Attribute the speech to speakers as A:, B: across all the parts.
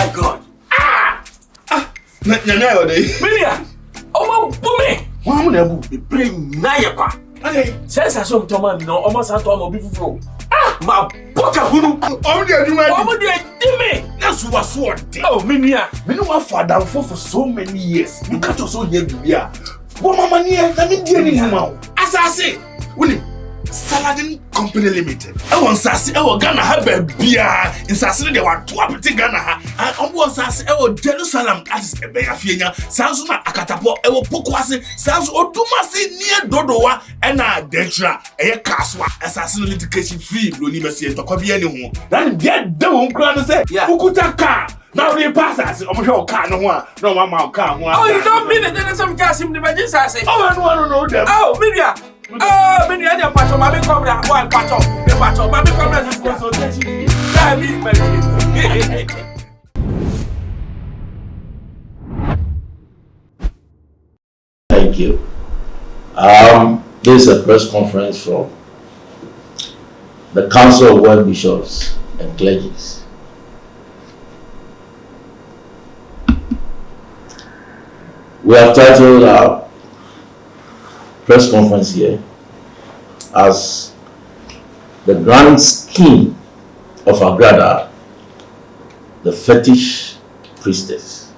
A: My God.
B: Milia. Oh, Bumi.
A: One never be bring Nayaka.
B: Says I saw Thomas, no, almost at all before. My book of who?
A: Oh, dear, you
B: Dimmy.
A: That's what's what.
B: Oh, Minia.
A: We know what father for so many years. You can't also hear Bibia. What my money, I mean, dear, as I say, Willie. Saladin Company Limited. I want Sassy, I Ghana have a beer in Sassy. They were two up Ghana. And almost Sassy, I will Jerusalem as a bear Fiena, Sansuna Akatapo, I will Pokwasi, Sans Odumasi near Dodoa, and Dentra, a Kaswa, assassin litigation free, Blunimacy and Tokobi anyone. Then get the crown and say, who could a car? Now they pass us. I'm sure car no one, no one car.
B: Oh, you don't mean it, then some gas in the Majors. I say,
A: oh, I don't know them.
B: Oh, Milia. Oh, many other parts of my camera, one part of the part of my camera is consultation.
C: Thank you. This is a press conference from the Council of World Bishops and Clergies. We have titled our press conference here as the grand scheme of Agradaa, the fetish priestess.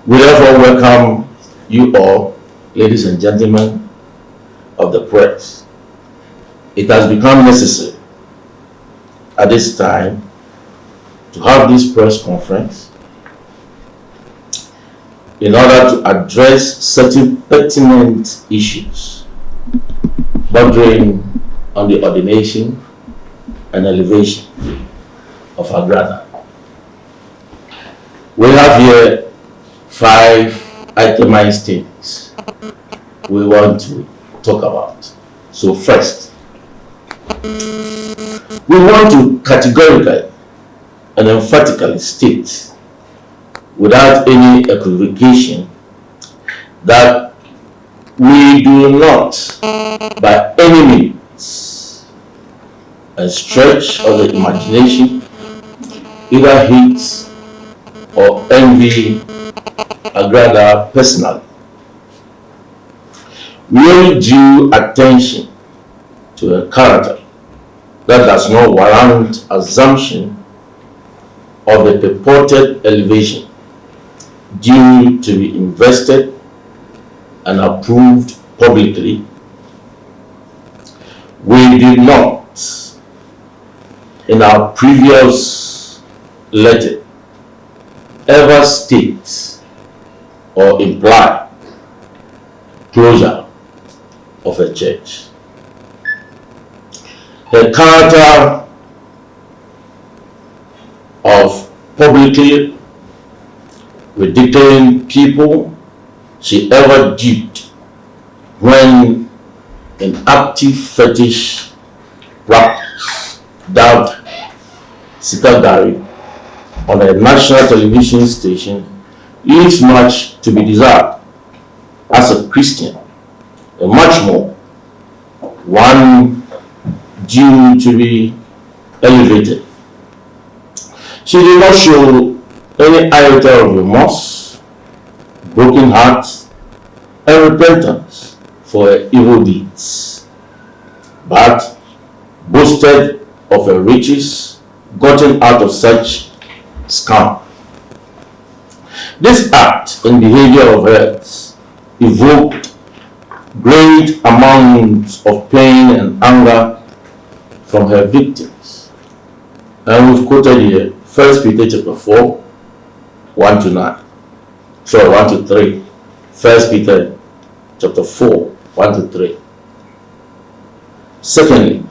C: We therefore welcome you all, ladies and gentlemen of the press. It has become necessary at this time to have this press conference in order to address certain pertinent issues bordering on the ordination and elevation of Agradaa. We have here 5 itemized things we want to talk about. So first, we want to categorically and emphatically state without any equivocation that we do not by any means a stretch of the imagination either hate or envy Agradaa personally. We only due attention to a character that does not warrant assumption of the purported elevation due to be invested and approved publicly. We did not, in our previous letter, ever state or imply closure of a church. The character of publicly ridiculing people she ever duped when in active fetish practice dubbed Sikaggari on a national television station leaves much to be desired as a Christian, and much more one due to be elevated. She did not show any iota of remorse, broken heart, and repentance for her evil deeds, but boasted of her riches gotten out of such scam. This act and behavior of hers evoked great amounts of pain and anger from her victims. And we've quoted here 1 Peter chapter 4, 1 to 9. Sorry, 1 to 3. 1 Peter chapter 4, 1 to 3. Secondly,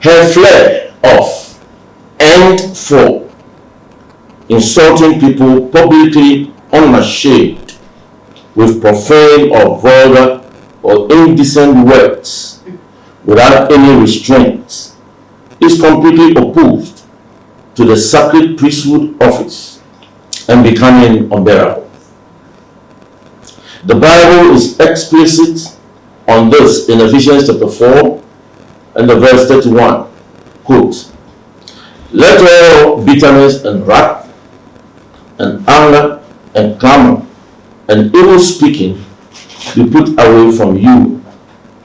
C: her flare of and for insulting people publicly unashamed with profane or vulgar or indecent words without any restraint is completely opposed to the sacred priesthood office and becoming unbearable. The Bible is explicit on this in Ephesians chapter 4 and the verse 31. Quote, Let all bitterness and wrath and anger and clamor and evil speaking be put away from you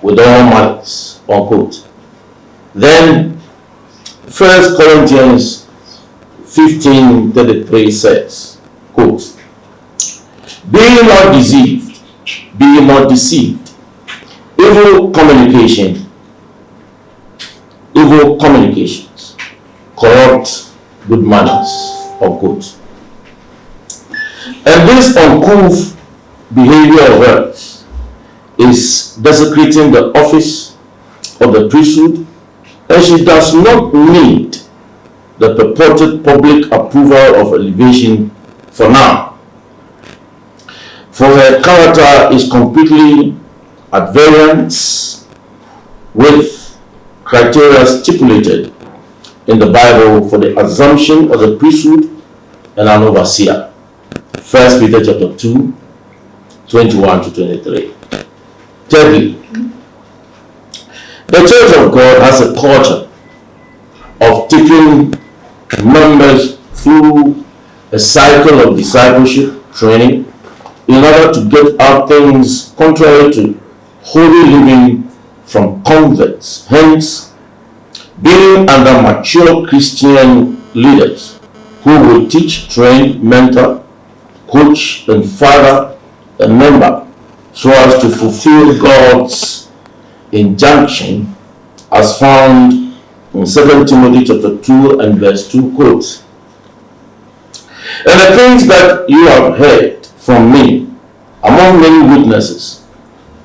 C: with all malice. Unquote. Then 1 Corinthians 15:33 says, quote, be not deceived, be not deceived. Evil communications corrupt good manners. Unquote. And this uncouth behavior of hers is desecrating the office of the priesthood, and she does not need the purported public approval of elevation for now. For her character is completely at variance with criteria stipulated in the Bible for the assumption of the priesthood and an overseer. 1 Peter chapter 2, 21-23. Thirdly, the Church of God has a culture of taking members through a cycle of discipleship training in order to get out things contrary to holy living from converts. Hence, being under mature Christian leaders who will teach, train, mentor, coach, and father a member so as to fulfill God's injunction as found in 2 Timothy chapter 2 and verse 2 quotes. And the things that you have heard from me among many witnesses,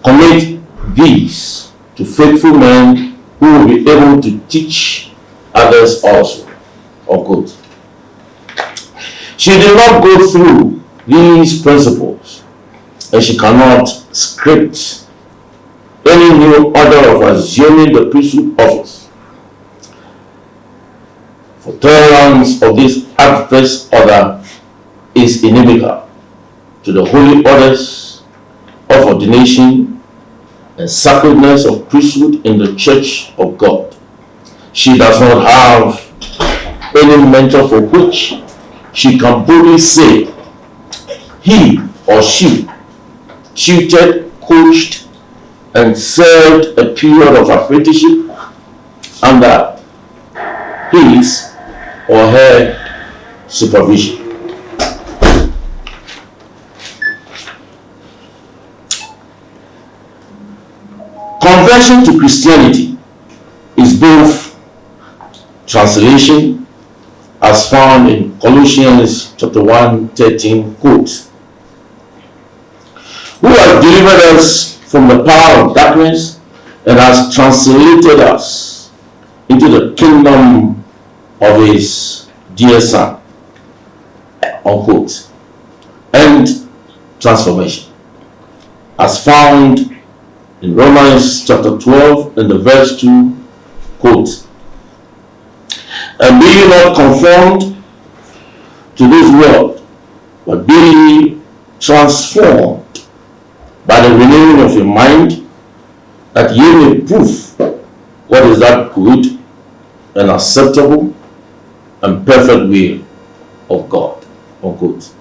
C: commit these to faithful men who will be able to teach others also. Unquote. She did not go through these principles, and she cannot script any new order of assuming the priesthood office. For tolerance of this adverse order is inimical to the holy orders of ordination and sacredness of priesthood in the Church of God. She does not have any mentor for which she can boldly say he or she tutored, coached, and served a period of apprenticeship under his or her supervision. Conversion to Christianity is both translation, as found in Colossians chapter 1:13 quote, who has delivered us from the power of darkness and has translated us into the kingdom of his dear Son, unquote, and transformation, as found in Romans chapter 12 and the verse 2 quote, and be ye not conformed to this world, but be ye transformed by the renewing of your mind, that ye may prove what is that good and acceptable and perfect will of God. Unquote.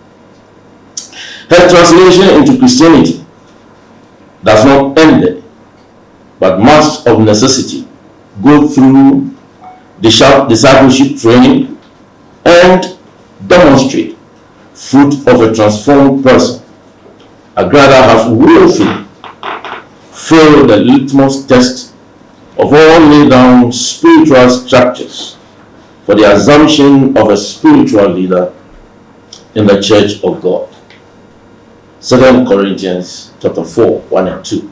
C: Her translation into Christianity does not end there, but must of necessity go through the discipleship training and demonstrate fruit of a transformed person. Agradaa has willfully failed the litmus test of all laid down spiritual structures for the assumption of a spiritual leader in the Church of God. 2 Corinthians chapter 4, 1 and 2.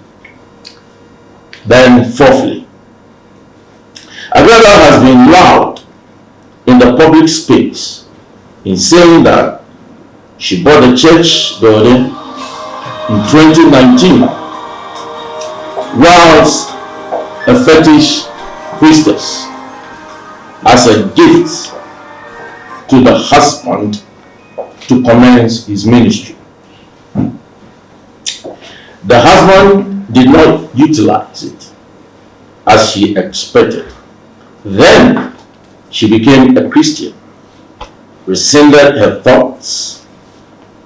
C: Then fourthly, Agradaa has been loud in the public space in saying that she bought the church building in 2019 whilst a fetish priestess as a gift to the husband to commence his ministry. The husband did not utilize it as she expected. Then she became a Christian, rescinded her thoughts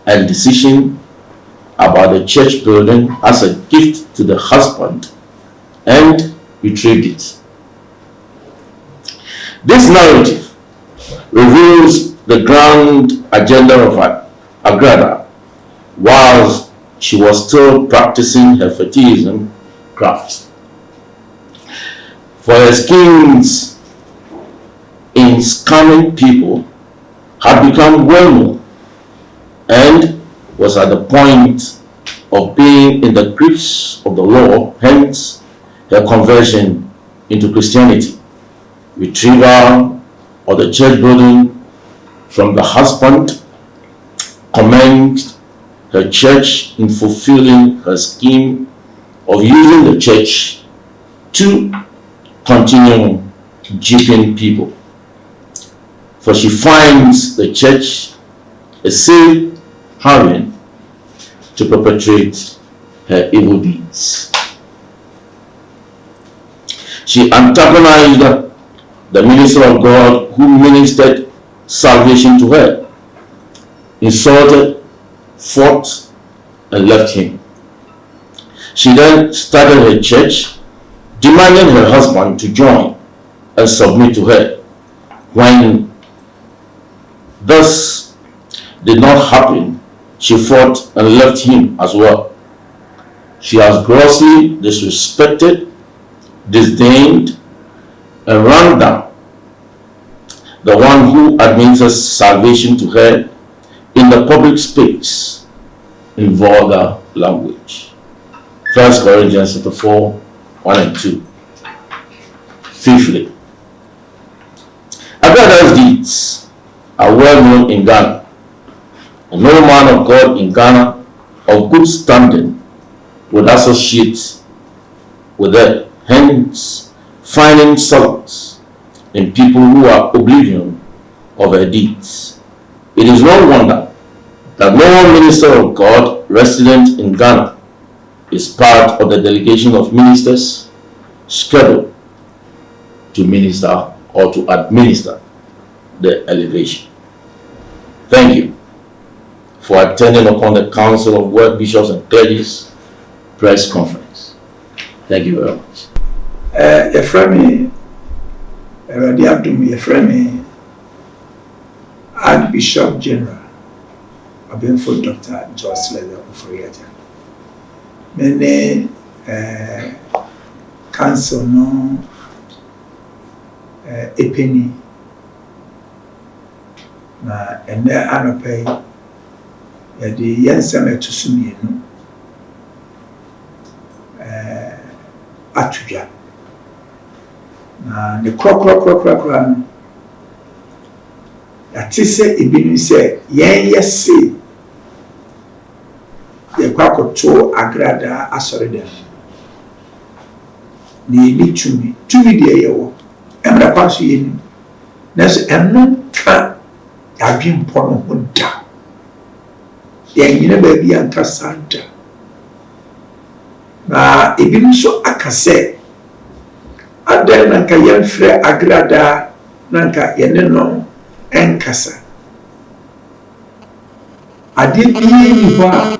C: and decision about the church building as a gift to the husband and retrieved it. This narrative reveals the grand agenda of Agradaa whilst she was still practicing her fetishism craft. For her schemes in scamming people had become well known and was at the point of being in the grips of the law, hence her conversion into Christianity, retrieval of the church building from the husband, commenced her church in fulfilling her scheme of using the church to continue duping people. For she finds the church a safe haven to perpetrate her evil deeds. She antagonized the minister of God who ministered salvation to her, insulted, fought, and left him. She then started her church, demanding her husband to join and submit to her. When this did not happen, she fought and left him as well. She has grossly disrespected, disdained, and run down the one who administers salvation to her in the public space in vulgar language. 1 Corinthians 4, 1 and 2. Fifthly, Agradaa's deeds are well known in Ghana, and no man of God in Ghana of good standing would associate with her, hence finding solace in people who are oblivious of her deeds. It is no wonder that no minister of God resident in Ghana is part of the delegation of ministers scheduled to minister or to administer the elevation. Thank you for attending upon the Council of World Bishops and Clergy's press conference. Thank you very much.
D: Archbishop General Abemfo Dr. Jocelyn Oforiaja. Many council no epeni na ene anopai yadi yensem etusumienu atudwa na ne krokra no ati se ebinu se yen yesi ye kwakoto Agradaa asoreda ni ni tumi de yewo emra kwaso yeni naso emno ka adwimpo no hoda yen nyina ba bi anka santa na ebinu so akase adan nanka yemfre Agradaa nanka yene no enkasa ade bi ni ho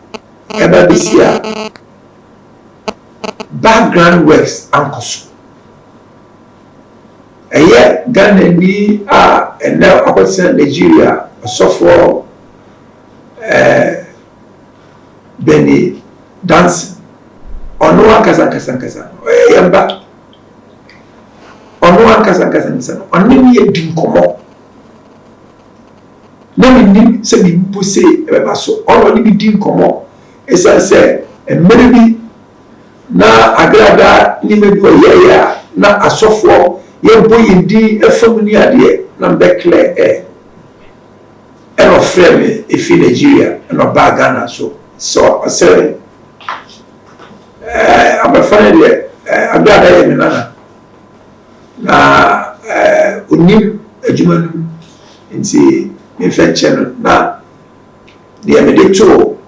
D: eba bisia background works ankoso eye Ghana ni ene akwese Nigeria osofo Beni dance ono akasa yamba ono akasa ono ni edin komo na ni se bi bose eba so ono ni bi din komo esa se emere bi na Agradaa ni mebi oyeya na asofo ye boyi di efam ni ade na mbekle eno frame efi Nigeria eno ba Ghana so say I'm find the Agradaa ye menana na onim adwuma nti me fetchen na the medito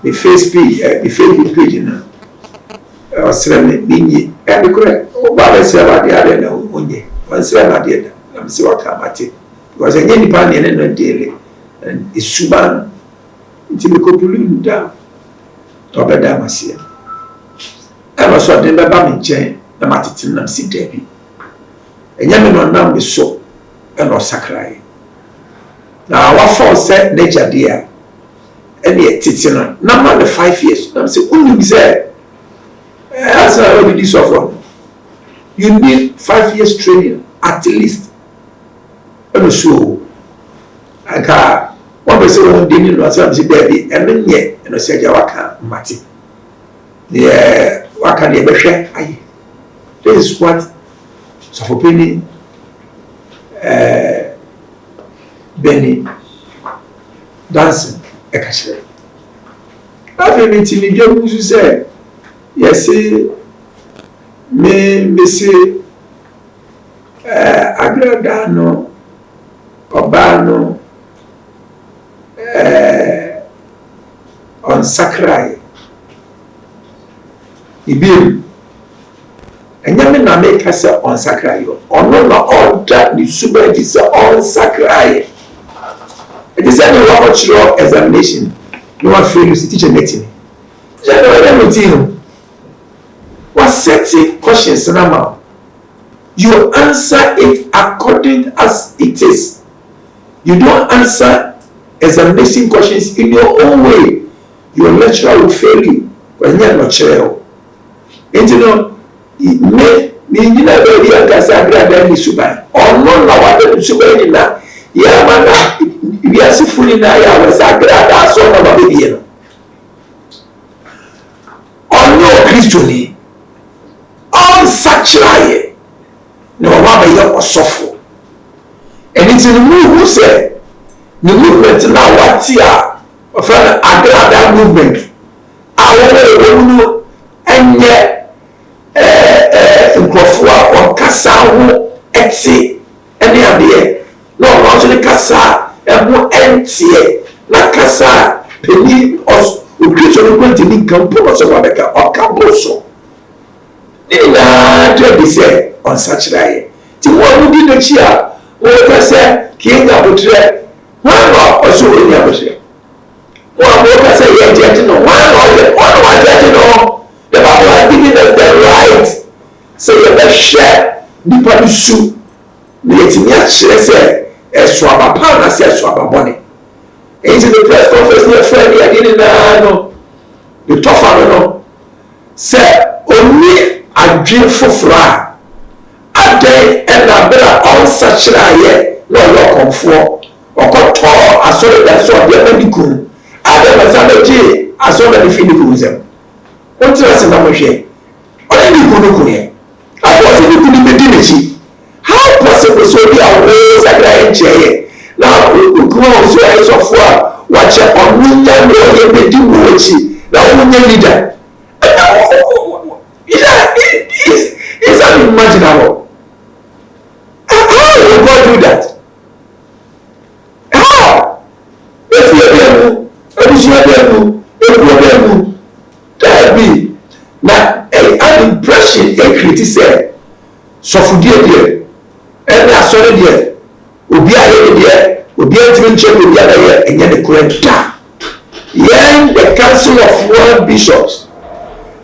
D: the Facebook page na osreme binyi e be kure o ba be se ba de na onye wan se na de I'm say waka mate because enye nipa na ene no daily and isuban nti me kopulu nda obeda masia aba so de beba me nchen na matete nam si dabi enye me no nam be so e no sakrai na wa for say nature dia ene titi no na ma 5 years na say unu say as I already suffer you need 5 years training at least and so aka one person won dey no say am say baby ene nye eno say ja waka mate yeah waka dey behwe aye this is what so for penny Benny dancing ekashe afi mi ti ni je mu say yes me say Agradaa no Obano on Sakrai Ibim enyame na make say on Sakrai ono na order ni suba di say on Sakrai it is any watch examination no one fail you teacher meeting general meeting what set questions na you answer it according as it is. You don't answer examination questions in your own way. Your lecturer will fail you when you're not sure. And you know, me na baby akasa Agradaa ni suban. Ono na wade ni suban ni na. Ya mana we are sifuni na ya was Agradaa so na baby no. Ono Kristo ni. On sachraye. No one by your suffer. And it's in the move who say the movement now what here of an Agradaa movement. I want and yet or Kasa Etsy any idea. No, also the Kasa and more empty like Kasa penny or Christian going to need Campos or Camposo. Nina just be say on such day. Ti one who did the cheer, what say King Abutre, one more also in Abutre. One more say, yet, no, one yet, no. The Bible has given us the right. So you better share the policy. Let me actually say, a swab upon us, a swab bonnet. Into the press conference, my friend, I didn't know. The tougher, no. Say, only a dreadful fly. A day and a better all such a no lock for or got tall as so that so the medical. I don't know as so that the finicalism. What's the rest of the machine? Or any good. I was in the dignity. How possible so be a ways that I enjoy? Now, we go so as of watch on million now leader. It's unimaginable. How will God do that? How? If that be now an impression a critic so for dear and I saw it there will be a check with the other year and yet the correct time. Yen the Council of World Bishops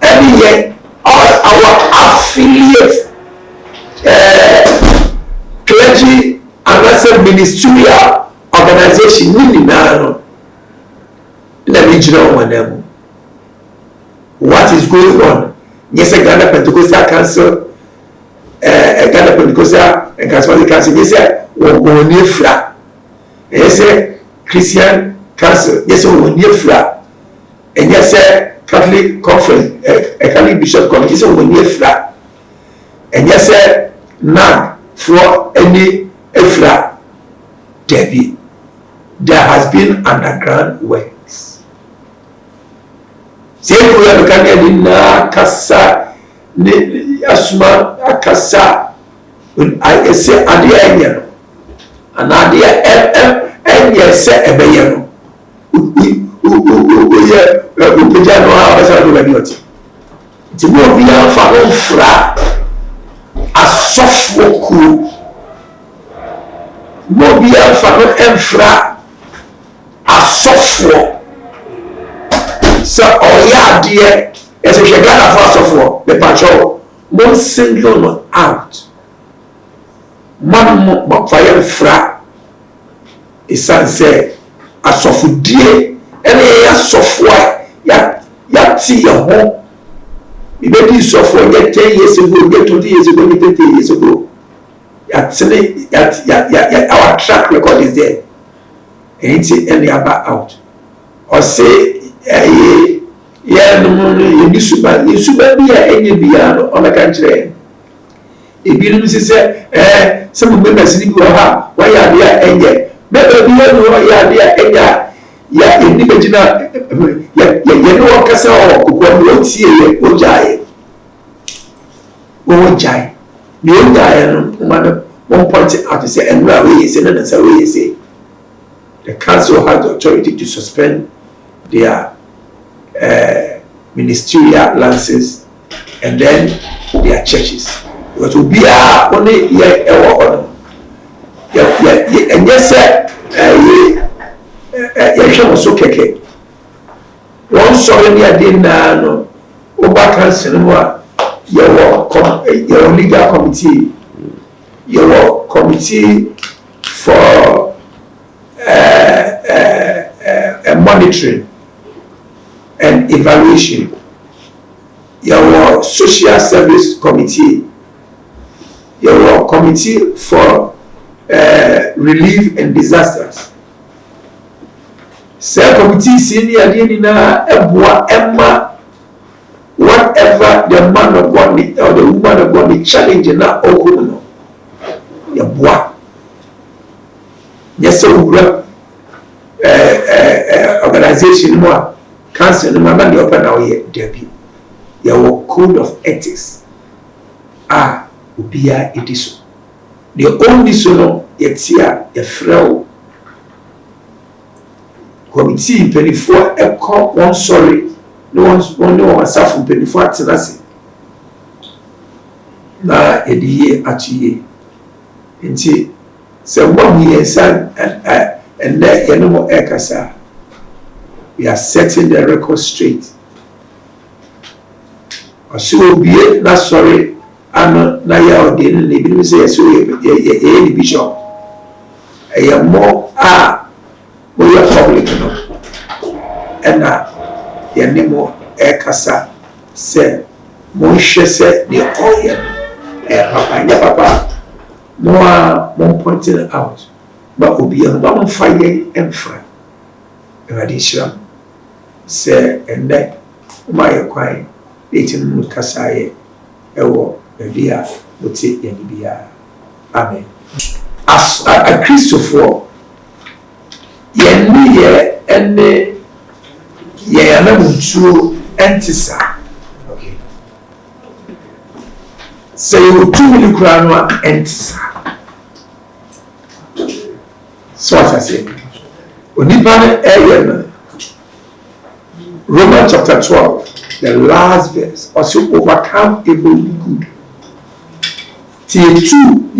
D: every year all our affiliate clergy and other ministerial organization in the regional one. What is going on? Yes, a Ghana Pentecostal Council, a Ghana Pentecostal and Charismatic Council. Yes, we near flat. Yes, Christian Council. Yes, we near flat. And yes, Catholic Conference, a Catholic Bishop Committee. Yes, we near flat. And yes, none for any flat. Debbie, there has been underground works. Say we are looking at kasa ni asuma kasa. I say adia enyo, and adia enye say ebeyeno. Uye upejano abasa do banioti. Ti mo biya fa no fra asofoku mo bi afa no emfra asofo so oya ade ese hwe Ghana for asofo the patrol mo single no out man mo fire fra isanse asofodie ene asofo ya ti ye ho ibedi sofo ye 10 years ago ye 20 years ago ye 30 years ago our track record is there and any about out or say no you suba bia enye bia no on the country ebi say some members ni bi ha why ya dia enye maybe bia no ya dia enya ya eni begina ya no kasa o kokwa no tie ye ojaye no one point out to say and where we say no say we say the council has the authority to suspend their ministerial licenses and then their churches because we are only here and yes so keke one sorry near dinner no over council no your legal committee your committee for monitoring and evaluation your social service committee your committee for relief and disasters say committee senior na eboa emma whatever the man of God or the woman of God the challenge na okuno ya boa yes so organization mo council no man dey open now here debut your code of ethics obia ediso the only so yetia e frel committee before a call one sorry no one suffer before tenase na ediye atuye nti se mo hiensan and let you know ekasa we are setting the record straight so be na sorry and na ya odin le bi say so ye bishop e more we are public no and ye nemo ekasa say mo hwe say the oil papa more pointing out but obi an ba mo fire emfra eradisham say and that my kwai etin mu kasaye ewo bia oti ye bia amen as a Christopher ye ni ye ene ye ana mutuo entisa okay say you 2 million crown entisa so as I say onipane eyen Romans chapter 12 the last verse also overcome evil with good tie 2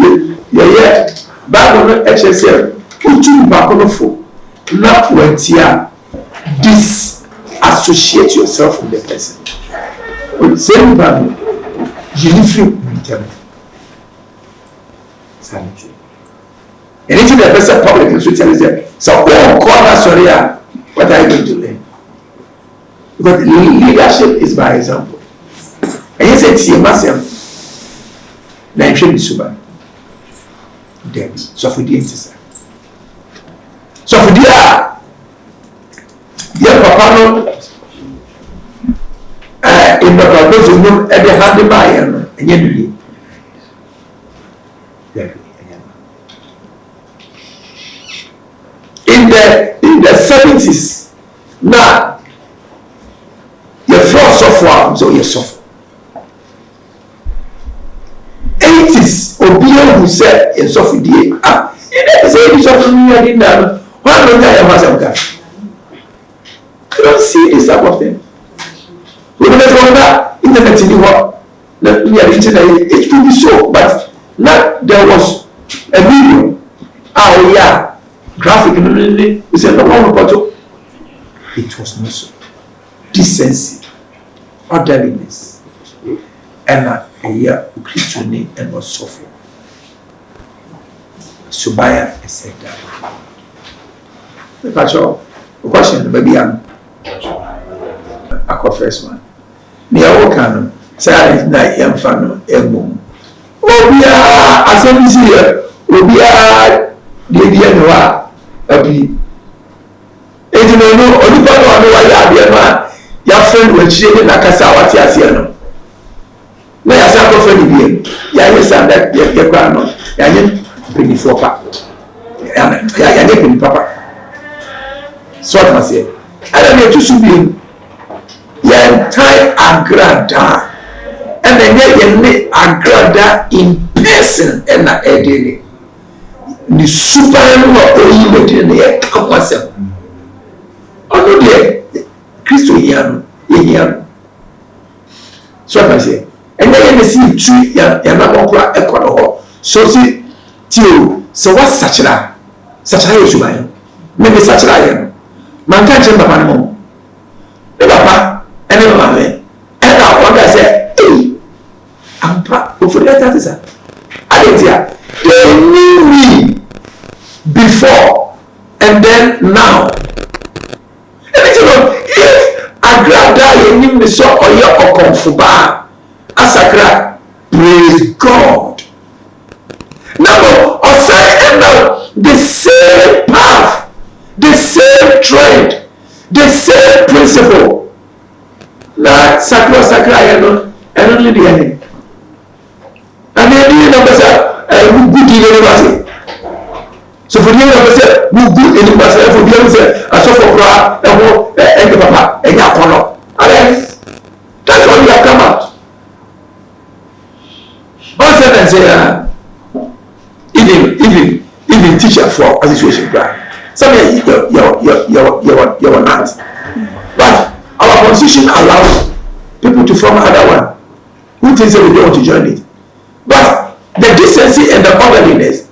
D: ye Bible no HSL utu bakonofo na wentia disassociate yourself from the person same Bible you live free sanity anything that person public and so tell is there so all corner sorry what are you going to learn because leadership is by example and you say tie masem na nhwe bisuba dem so for the entity so for dia papa no in the proposal no e dey hand by no enye duli in the 70s now your floor software so your software 80s obia who said in software you never say this software me I didn't know why don't I have guy you don't see this type of thing we don't know that internet in the world we are internet it could be so but not there was a video Oh yeah, graphic we said no. It was not so. Decency, orderliness, and a year Christian and was suffering. Subaya said that. The question, maybe I'm a first one. Me a worker, say na young fan emo. Obia assemblies here, obia the no abi. Enti no onipa no anu wa ya bia no ya friend we chie na kasa wati ase no. Na ya sa ko friend bi ya yesa that ya kwa no ya nye penifo pa. Ya nye penipapa. So what must say? I don't know to subi ya entire Agradaa and then you Agradaa in person and na edeni ni super no oyi medini ya kapasa ono de Kristo yano yano so what must say and then you see two ya na kokra ekono ho so see tio so what sachira yesu bayo me sachira yano man kan chemba panamo the papa and the mama and I wonder say hey I'm for that is Adentia they knew me before and then now and you know if Agradaa you knew me so or you or comfuba asakra praise God now or say and now the same path the same trend the same principle na sakra ya no and only the end and then you know say we good in university so for you know say we good in university for you say aso for bra and the papa and ya kono and that's all you have come out one sentence say even teacher for a situation bra some you're not but our constitution allows people to form another one who thinks that we don't want to join it. But the decency and the orderliness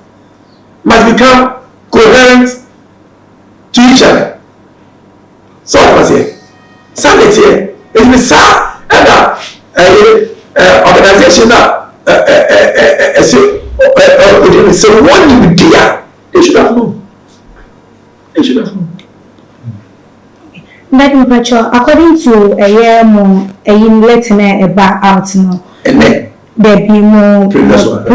D: must become coherent to each other. So what was here? Sanity is the and organization so one you there, they should have known. They should have known.
E: That according to a year more, a letter about out no,
D: and then
E: there be more previous one,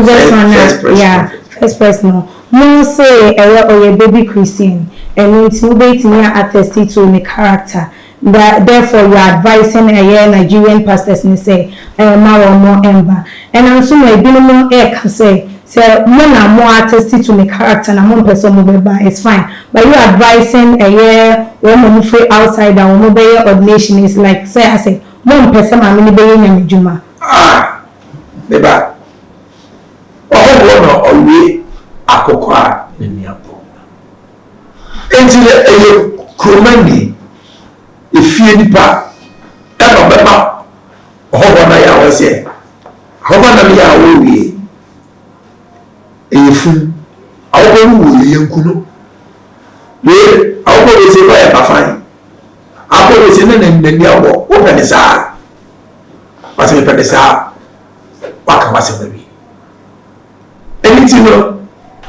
E: first person. No say a baby Christian, and it's moving me attested to the character. That therefore you are advising a year Nigerian pastors and say more ember, and I'm so my more air can say. So more attested to the character and one person move by it's fine. But you advising a year when we free outside and we mobile ordination is like say I say one person I'm in the Juma.
D: Beba. Oh we akokwa neniapo. Enti kromani efie nipa e no beba. Oh na ya wose. Ho na ya wo efun aworu yenkuno we aworu se ba e ba fine aworu se na nani awo wo pene sa wase me pene sa waka wase baby anything no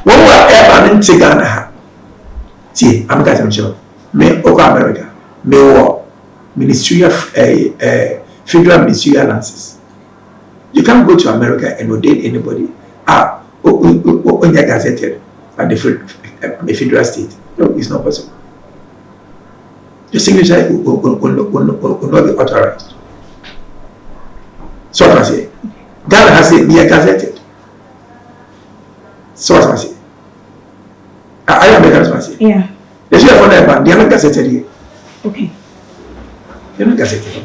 D: wo wa e ba nti Ghana ha ti am ga tell you me over America me wo ministry of federal ministerial lances you can't go to America and ordain anybody when you are gazetted at the federal state. No, it's not possible. Your signature will not be authorized. So what I say, Ghana has said, we are gazetted. So what I say, I am American.
E: Yeah.
D: The chef for that they are not gazetted here.
E: Okay.
D: They are not gazetted.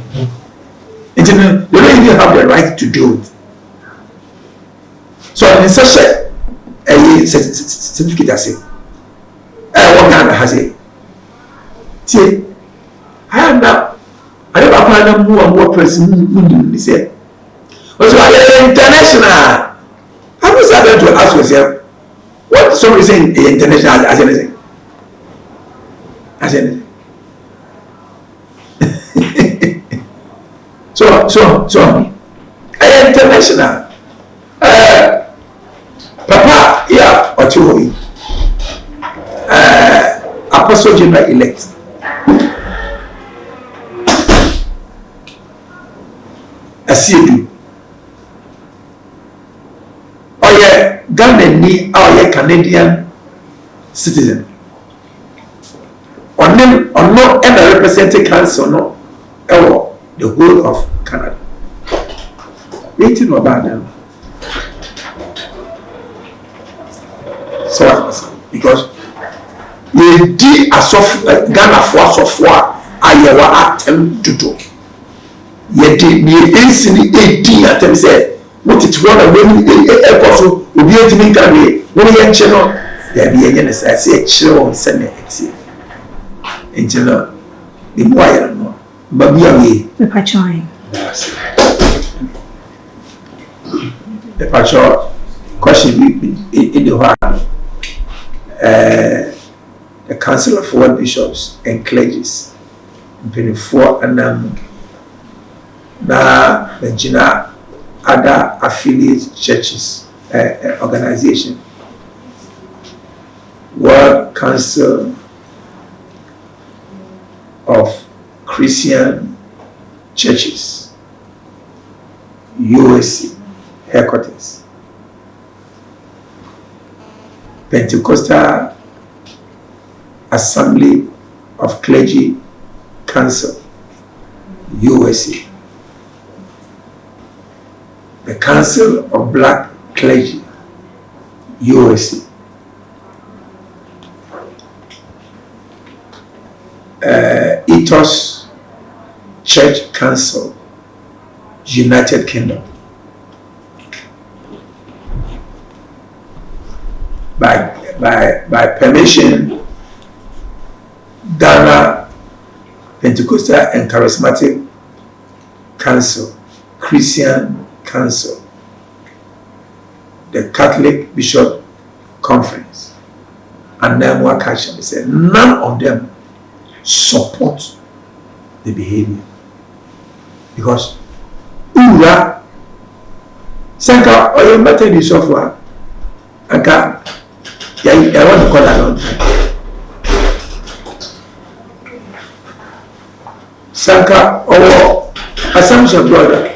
D: And they don't even have the right to do it. So in such a certificate as it, what Ghana has it. See, I am now. I never find more and more person. They say, "What's why international?" I was having to ask yourself, what what somebody saying international as anything? As anything. so international. Papa, yeah, Otuhoi. Apostle General elect. Asiedu. Oh yeah, Ghana ni oh yeah Canadian citizen. On no ever represented council no ever the whole of Canada. Waiting about them. So because you did a soft Ghana for I attempt to do. Ye did me instantly 18 attempt say what it one when so will be to me carry when you channel there be a say chill on send it in general the wire no but be away
E: the patchoing
D: the patcho question in the heart the Council of World Bishops and Clergies in 4 and now the other affiliate churches organization World Council of Christian Churches USC headquarters Pentecostal Assembly of Clergy Council USC the Council of Black Clergy USC Ethos Church Council United Kingdom by permission Ghana Pentecostal and Charismatic Council Christian Council, the Catholic Bishop Conference, and then what Kasha said, none of them support the behavior because Ura Sanka or your better the software and I want to call that on Sanka or assumption brother.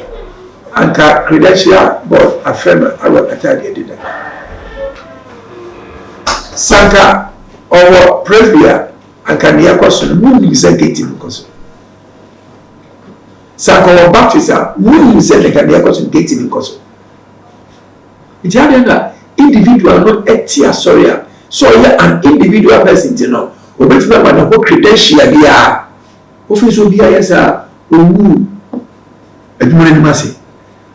D: Anka credential board affirm our attire did that. Sanka or presbyer anka near question who is a gating question. Sanka or baptist who is a near question gating question. It's that individual not a tear sorry. So an individual person to know. We better know what credential they are. Office will be as a who a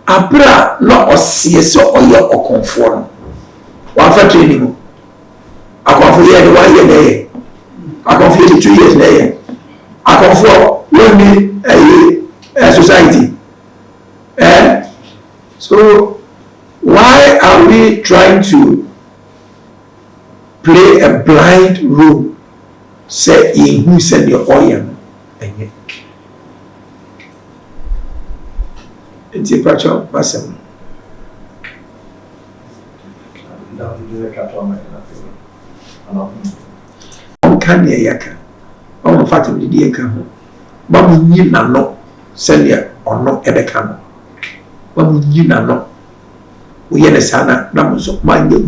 D: Abra no osieso oyo okonfo one for training akonfo year the 1 year there akonfo 2 years there akonfo when a society so why are we trying to play a blind role say in who send your oil and it's a patcho masem on can yaka on fatum di yaka ho ba mu nyi na no send ya ono ebeka no ba mu nyi na no wo ye ne sana na mo so ma good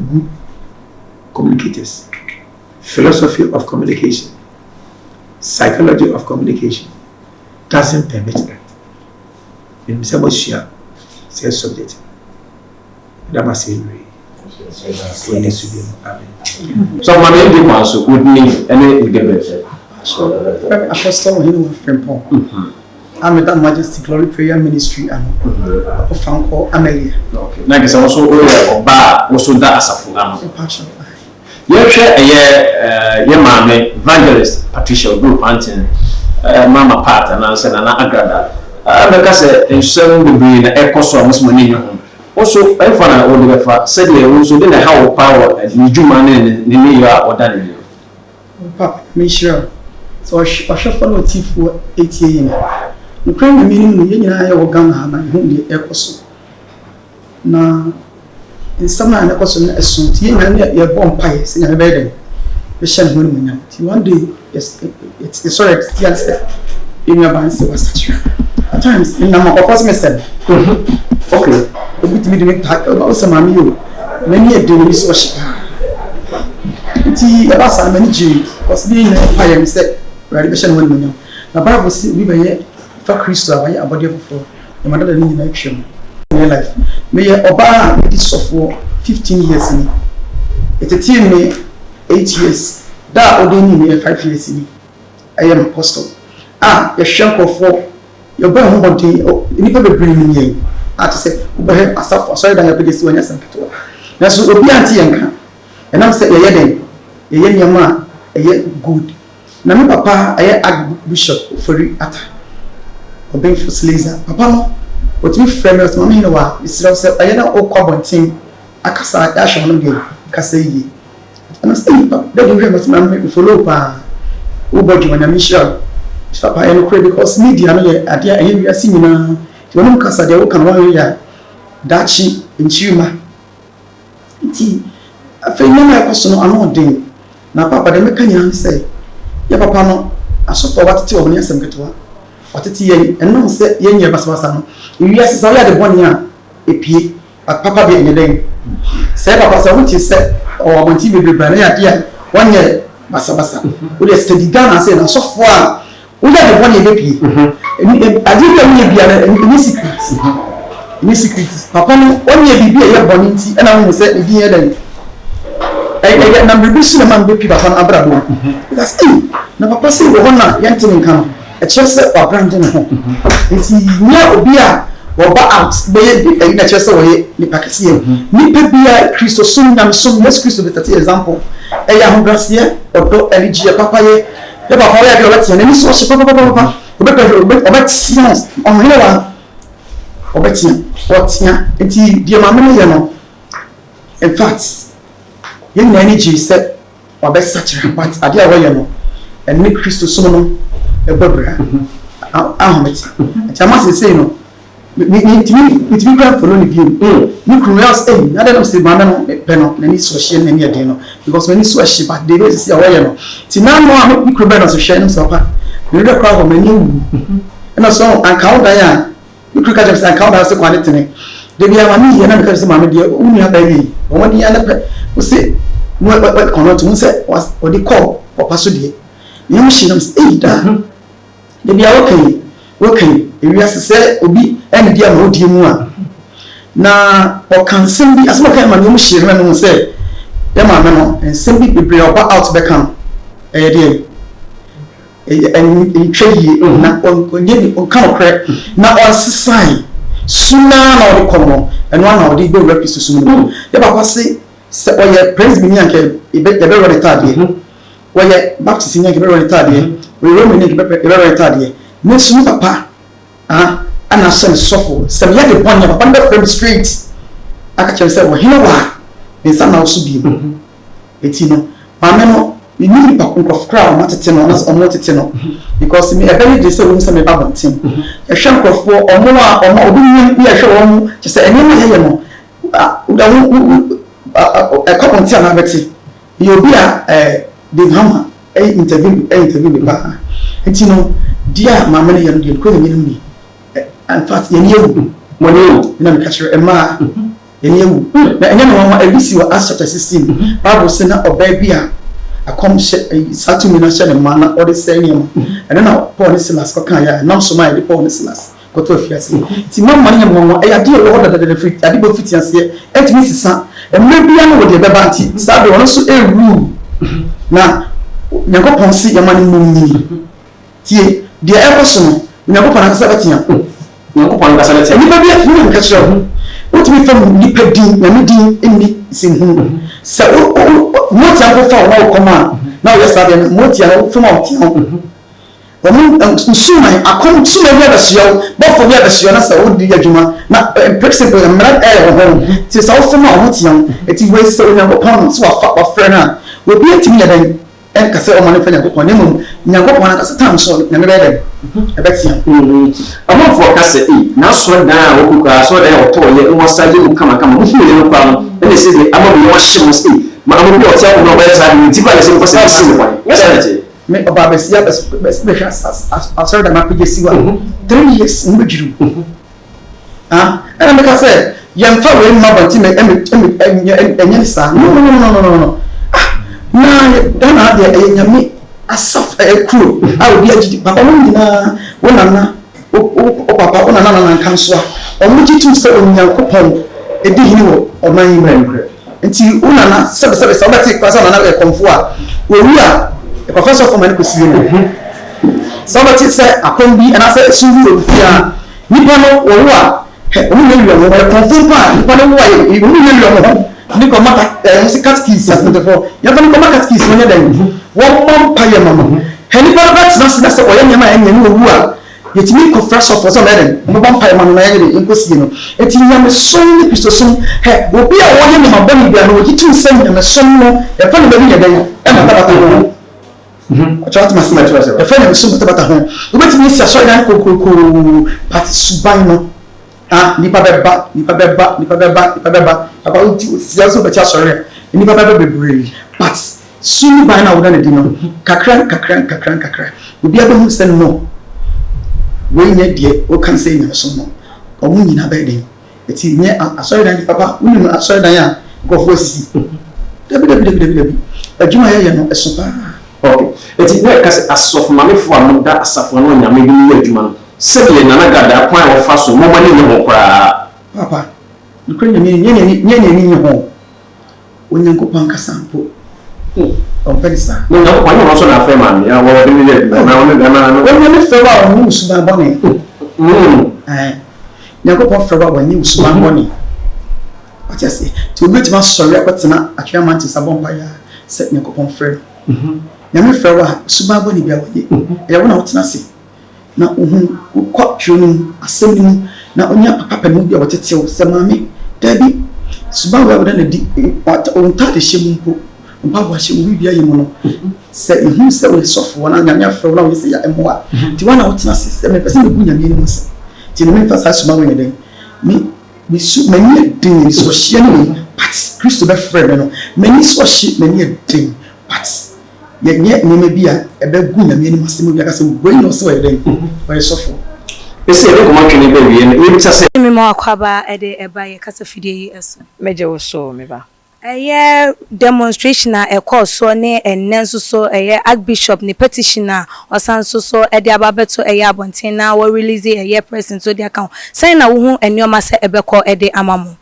D: communicators philosophy of communication psychology of communication doesn't permit that. In some share says subject. That must say
C: so my main so would need any better.
F: So Apostle Frimpong. I'm at that Majesty Glory Prayer Ministry and a fan called Amelia.
C: Okay. Now it's also also that as a full you share a year mammy evangelist Patricia Group hunting Mama Pat and answer and Agradaa. Because in some degree the echo so much money
G: also I find on the fact said they also then how power and you man in the new year or done you.
F: Papa, me sure. So I shall follow T for 8 years. You claim the meaning you and I will gun and whom the echoes. Now, in some man, I was a suit, you and your bomb pies in a bed. The shan women. One day, it's sorry, yes, in your bands was such. At times, in number of us, myself. Okay, with me to make talk about some of you. Many a day is worship. Tea about some many G was being a fire mistake. Revelation women. The Bible says we were for Christo, I about you before the mother in action in your life. May Obama this of war 15 years in it. It's a me 8 years. That ordaining me 5 years in. I am apostle. Your shank of war. Your boy who want to anybody bring me. I say, Uber, I suffer. Sorry that I put this one as a picture. That's what be anti and I'm saying, a young man, a good. Na me papa aye archbishop for ata obin for slazer papa no what me friend us mama hino wa isra say aye na okwabontin akasa ahwe no ge kasa yi and say papa that you hear us me follow pa ubodi wana mission papa aye no credit because media no ye ade aye wi asi nyina ti wonu kasa de wo kan wa ya dachi nchiuma ti afa nyama yakoso no ano den na papa de meka nyina say ya papa no asofo watete wo ne asem ketwa watete yen enno se yenye basabasa no wi asesa ya de boni a epie papa be nyeden se papa sa wuti se o bonti bebre na ya dia wonye basabasa wo de steady gana se na asofo a wo de boni be pie adi de mi bia na ni secret papa no wonye bibia ya boni nti na wo se di yen den I number be so man be people from Agradaa. Because na papa say we hona yantin nkan. E chese wa branding ho. Nti nya obi a wo ba out be na chese wo ye ni pakisi e. Ni pe bia Christo sum na sum yes Christo be that example. E ya ho brasie odo eligie papa ye. E papa ya ke obeti na ni so so papa. Obeti on hina wa. Obeti otia. Nti die mama ye no. In fact yen na energy set obesachira but ade a woye no enne Christo so no ebobra ahometi chama se no me grab follow ni bio ni kru else na dem say mama no pe no na ni so hye na ni ade no because when ni so hye but they say a woye no ti na no ni kru be no so hye no so pa ni de kra ho mani wu na so anka wo dan ya ni kru ka jam say anka wo dan so kwani tene de bia mama ye na me ka say mama de unu ya ba wi wo ni ya na pe wo say what cannot to say was what they call papa so de yam shinam say da de bia okay e wi asese obi en dia no die mu a na o kan sem bi asema kan ma yam shinam no say ya ma no en sem bi bebre oba out back am e de en twayi na onye ni on kan okre na on sign suna na o de komo en wa na o de go repisu sunu ya papa say se oye praise me nyanke e be retardie oye baptist nyanke be retardie we roman nyanke be retardie ne sunu papa ana sem sofo sem ya de bonya papa be frame straight aka chere se wo hina wa be sa na osu bi eti no mama no we need pa kunko crowd matete no na omo tete no because me e be dey say wo se me babontin e hwe nkofo omo a omo obi ni e hwe omo che se eni ma ye no a couple of times abeti you be the hammer interview be ba enti no dia mama ne yano de ko ne ni in fact ye yewu mo ne yewu na me catch ma ye yewu na enya no wa abisi wa Acts chapter 16 Bible say na oba bia akom satu mi na she ne ma na ode say ne and na Paul ne Silas ko kan ya nam so ma de Paul ne Silas ko to fiase ti mama ne mo e ya de wo da fit ade bo fitiase e ti mi sisa maybe I know what the babanti. Sabe, one so a rule. Na, nyakopon si yamani muni. Tie, the person, nyakopon akasabatiya. Nyakopon akasabatiya. Ni baby, ni nkachira. What me from nipa din, na me din eni sinhu. Sa moti akofo wa koma. Na we sabe moti akofo ma oti ho. Suma akom tuma ya basio bofo ya basio na sa wodi adwuma na principle mra ti sa wo fema ho tiam eti we se onya bopon so wa frena we bi etimi ya dan en ka se o mane fanya bopon ne mum nyankopon na ka se tam so na me be dem e betia
G: amafo ka se na so dan wo kuka so dan wo to ye wo saje mu kama kama mu hire no kwa no ene se de amabu wo hye mu se ma amabu o tia ko no ba sa ni ti ba le se ko se se kwa yes
F: me Baba Sia as da mapije siwa 3 years mbejiru and because say yamfa we mabanti me enye sa no na dan na de nyame asaf ekuro a obi agidi papa won dina wonana o papa wonana na kanso a o muji tu se onyankopon edi hini wo oman yimre nti wonana sebe so beti kwasa na na konfo a wo wi a the professor for many questions. Somebody said, "I can't be," and I said, "Sue, fear." Nippano, or what? Only you are confirmed. Nippano, why? You only know. Nikomaka, cat keys, as before. You have a cat keys when you're there. 1 month, pay your mamma. Hennifer, that's not the way you're and you know who are. Yet me confess of some men, Mobile Mamma in Cosino. It's in your son, Mr. Son. Hey, will be a one in my body, and will get you send him a son more, a friend of the day, and a I try to myself. The friend of some about home. We went to miss a soil and cocoa, but Subino. Nipa beba. About it's also better sorry. Nipa beba be brave. But soon by now, than a dinner. Kakran. We be able to send no. When yet, dear, what can say never so more. Or when in a bedding. It's in near a sorry than papa, women are sorry than go for see. A Juma, a super.
G: Okay. Eti na ka se asof mamefo amoda asafo no nyame bi ni adwuma no se le nana gada kwan wo fa so mo mane ne ho kra
F: papa nkwenye nye ho onyankopon kasampo o pelisa
G: no na kwan no so na afa mami ya wo de mi le na wo ne na no
F: wo ne fe wa wo usuba bone nyankopon fe wa wo ne usuba bone ati ase ti obi ti ma sori akotena atwa manti sabon pa ya se nyankopon fe nyame frewa suba boni bia woye e wona wotena se na ohun kwa twonum asem na onya papa mu bia wotetew se mame dabi suba wa woda na di onta de hyem mpo mpa wa hyem bia yemu no se ehun se we sofo na nyame frewa na wo se ya emoa ti wona wotena se me pese me bu nyame ni mose ti me fa sa suba wo yede mi su many din so hye no but Christo be frɛ no many so hye many din but ye nyeme bia ebe gu nyame ni masem bia ka se we no so yede we sofo
G: ese e ko ma twene be wie no e say
E: me mo akwaba e de eba ye kasa fidie eso
H: meje wo so me ba
E: eye demonstration a ekọ so ne ennenso so eye archbishop ne petition a osanso so e de ababeto eye abonten na wo release eye president so de account say na wo hu enioma se ebekọ e de amamo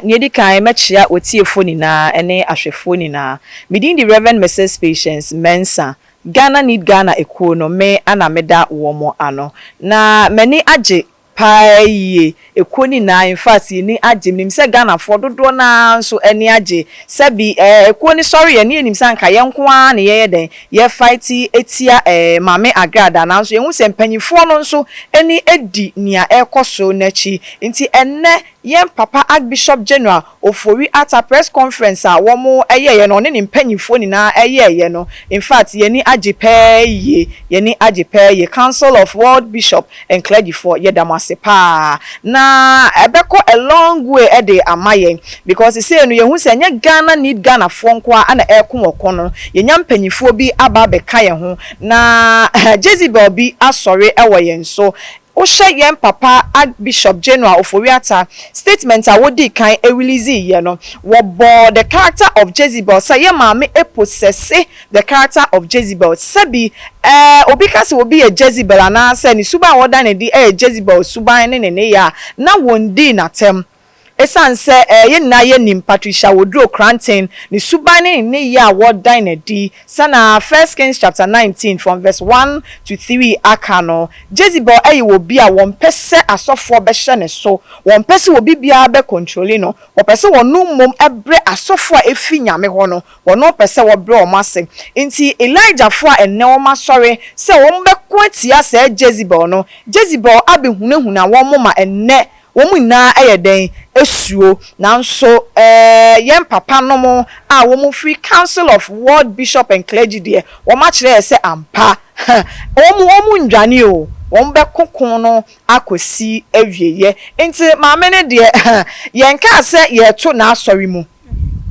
H: niedi kan mechia otiefo ni na ene ahwefo ni na midin the Reverend Mrs. Patience Mensa Ghana need Ghana ekuo no me ana meda wo mo ano na mani age pai ekuo ni na in fact ni age nim se Ghana fo dodo na so eni age sebi ekuo ni sorry eni nim sanka yenko a ne ye den ye fight etia mame Agradaa na so ehun se mpanyifo no so eni edi nia ekoso nachi nti enne yen papa Archbishop General ofori at a press conference a wo mo eye no ne mpanyifo ni na eye no in fact yeni age pai yeni age pai Council of World Bishop and Clergy for yedamase pa na ebeko a long way e de amayen because say no yehun se nya Ghana need Ghana fo nko a na ekon okono yenya mpanyifo bi aba be ka ye ho na Jezebel bi asore ewo yen so Osha yen papa Archbishop General Oforiata statement a wodi kan e release ye no wo bo the character of Jezebel say ye maame e possess the character of Jezebel sabi obi ka se obi e Jezebel ana say ni suba woda ne di e Jezebel suban ne ya na wondi na tem esan se ye na ye nim Patricia Wodro Cranton ni subane ni ya what dine di sana 1 Kings chapter 19 from verse 1 to 3 akano Jezebel wo bi a won pese asofo be hye ne so won pese wo bibia be controlling no wo pese wonu mom ebre asofo a efi nyame ho no wono pese wo bre o mase nti Elijah fo a enne o ma sori se wo be ko atia se Jezebel no Jezebel abehunahuna wo moma enne womu na eyeden esuo nanso yen papa no mo a womu free council of world bishop and clergy there wo ma kire se ampa womu ndwane o won be kokon no akosi awieye enti maame ne de yen ka se ye to na asori mu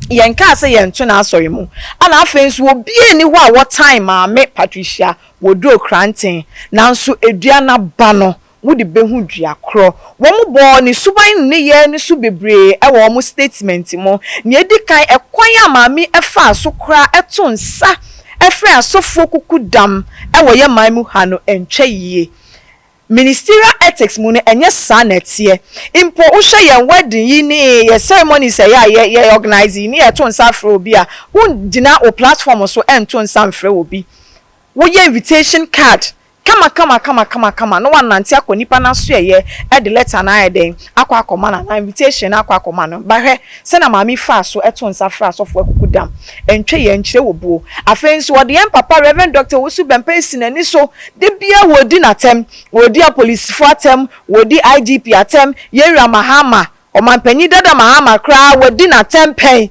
H: yen ka se yen to na asori mu ana afenso obi eni ho a what time maame Patricia Wodro Cranton nanso edua na ba no wudi behu dua kro wo mu bo ni suban ne ye ni su bebre e wo mu statement mo ni edikan ekwan amami efa so kra eto nsa efre asofo kukudam e wo ye man mu ha no entwe yie ministerial ethics mu ne enye sanetie impo wo hye ye wedding yi ni ye ceremony say ye organize ni ye to nsa fre obi a wo gina o platform so ento nsa mfre obi wo ye invitation card kama no one nanti akonipa na so ye e de letter na eden akoma na invitation akoma no ba hwe se na mami fa so eto nsa fra so fo akukudam entwe ye nkyire wobuo afenso wo de en papa Reverend Dr. Wosu Bempesi na ni so de bia wodi natem wodi a police fo atem wodi IGP atem Yera Mahama o mampanyi dada Mahama kra wodi natem pen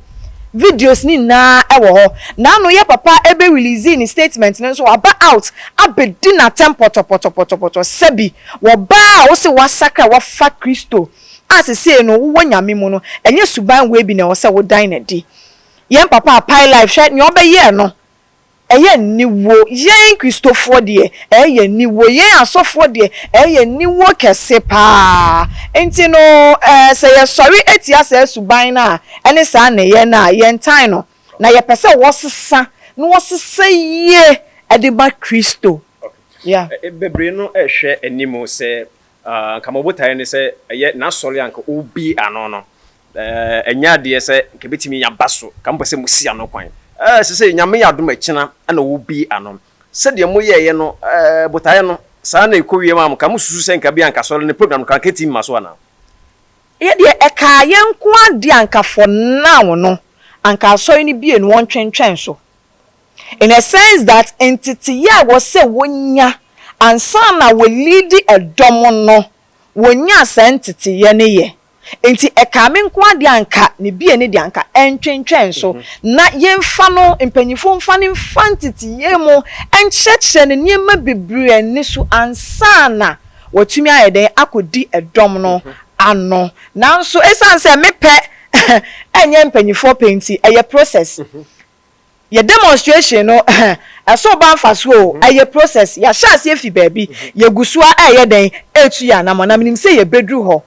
H: videos ni na ewo ho na no ye papa ebe release ni statement no so aba out abedi na tempoto sebi wo ba wo se wasakra wa fa Kristo asese no wo nyame mu no enye suban we bi na wo se wo dan na di ye papa apply life share ni obaye no eye niwo yen Christopher de eye niwo yen asofo de eye niwo kese pa enti no say sorry etia say suban na ene sa na ye na yen time no na ye pese wo sesa no wo sesa ye ade ba Kristo yeah
G: bebre no ehwe animo say kamabotai ne say ye na sori anka obi ano no enya de say ke betimi ya baso kampese musia no kwan sese nyame ya dum akina ana wo bi anom se de mo ye no botaye no sa na ekowie mam ka mususu se nka bi anka so ne program kan keti maso ana
H: ye de eka ye nko ade anka for now no anka so ni bi enu won twentwen so in a sense that entity ya was say wonya ansa na we lead edom no wonya sa entity ye ne ye enti ekame nko ade anka ne bie ne de anka entwentwen so na yemfa no empanyifo mfa ne fantity yemu encheche ne niema bebre ne so ansa na watumi ayeden akodi edom no ano nanso esanse mepe enye empanyifo penti eye process ye demonstration no aso ban faso eye process ya shase efi baby ye gusua ayeden etu ya na monam nim se ye bedru ho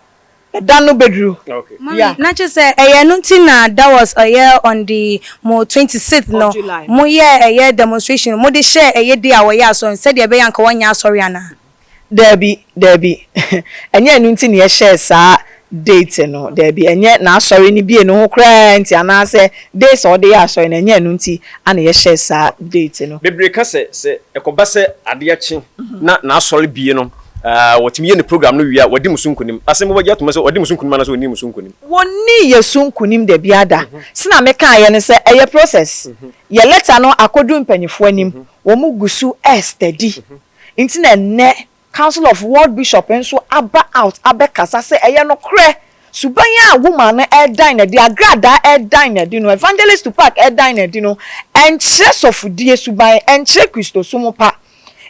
H: Dano bedroom.
G: Okay.
E: Yeah. Not just that was a year on the more 26th no.
H: July.
E: Mo year a year demonstration. Mo de share a year day our year so said ye be yanka 1 year sorry ana.
H: Debbie. Enye nunti ne share sa date no. Debbie enye na sorry ni bie no ho kra nti ana se days or day sorry na enye nunti ana ye share sa date no.
G: Bebre ka se ekoba se ade achi na sorry bie no. Watimi ye ne program no wi a wadi musunkunim asem wo gyato se wadi musunkunim na so woni musunkunim
H: woni ye sunkunim de biada sina meka ye ne se eye process ye letter no akodu mpanyifo anim wo mu gusu steady nti na ne council of world bishop enso aba out abekasa se eye no kre subanya woman na edan na di Agradaa edan na di no evangelist to park edan na di no enche sofudie suban enche Kristo sumopa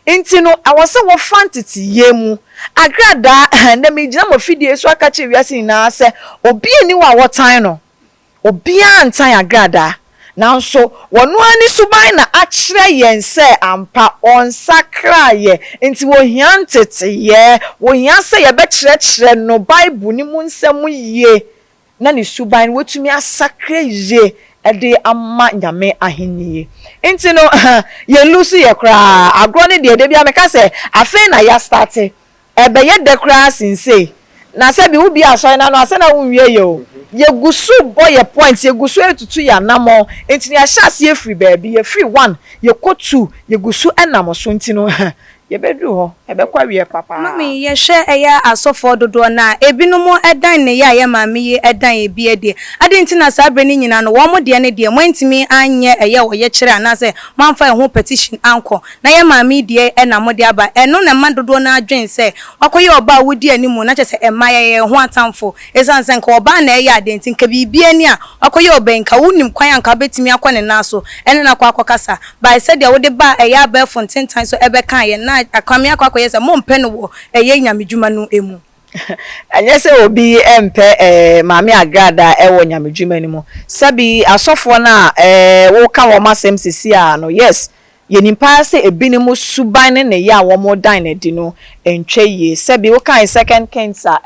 H: Inti no awase wo fantity yemu Agradaa na me gina mo fidie so aka che wiase na se obi ani wa wotan no obi antan Agradaa nanso wono ani suban na akire yen se ampa on sakra ye inti wo hiantete ye wo hiase ye be kire no Bible ni mu nsem ye na ni suban wotumi asakra ye ede amma nyame ahenie enti no ye lusu ye kra agro ne de bia meka se afen na ya start ebe ye de kra sinse na se bi wo bi aso na no ase na wo wie ye o ye gusu boy ye point ye gusu etutu ya namo enti ya shase ye free baby ye free 1 ye ko 2 ye gusu enamo so enti no ye bedu ho e be kwa wie papa
E: mami ye hwe eya asofo dodo na ebinumu edan ne ya ye mami ye edan e bi ede ade nti na sabre ni nyina no wo mo de ne de mo ntimi anye eye wo ye kire ana se manfa e ho petition anko na ye mami de e na mo de aba eno na man dodo na adwen se wakoye oba wodi animu na chese emaye ye ho atamfo esanse nka oba na eya ade nti nka bibi ani a wakoye oba nka wonim kwan anka betimi akone na so ene na kwa akokasa by said ya wo de ba eya ba fonten tan so ebe kan ye na akwame akwa yesa mo mpe no wo eye nyamedwuma no emu
H: anya se obi empe maami Agradaa wo nyamedwuma ni mu sabi asofo na wo ka wo masem sisi a no yes ye nimpa se ebinimu suban ne ya wo mo dan na di no entwe ye sabi wo kan second cancer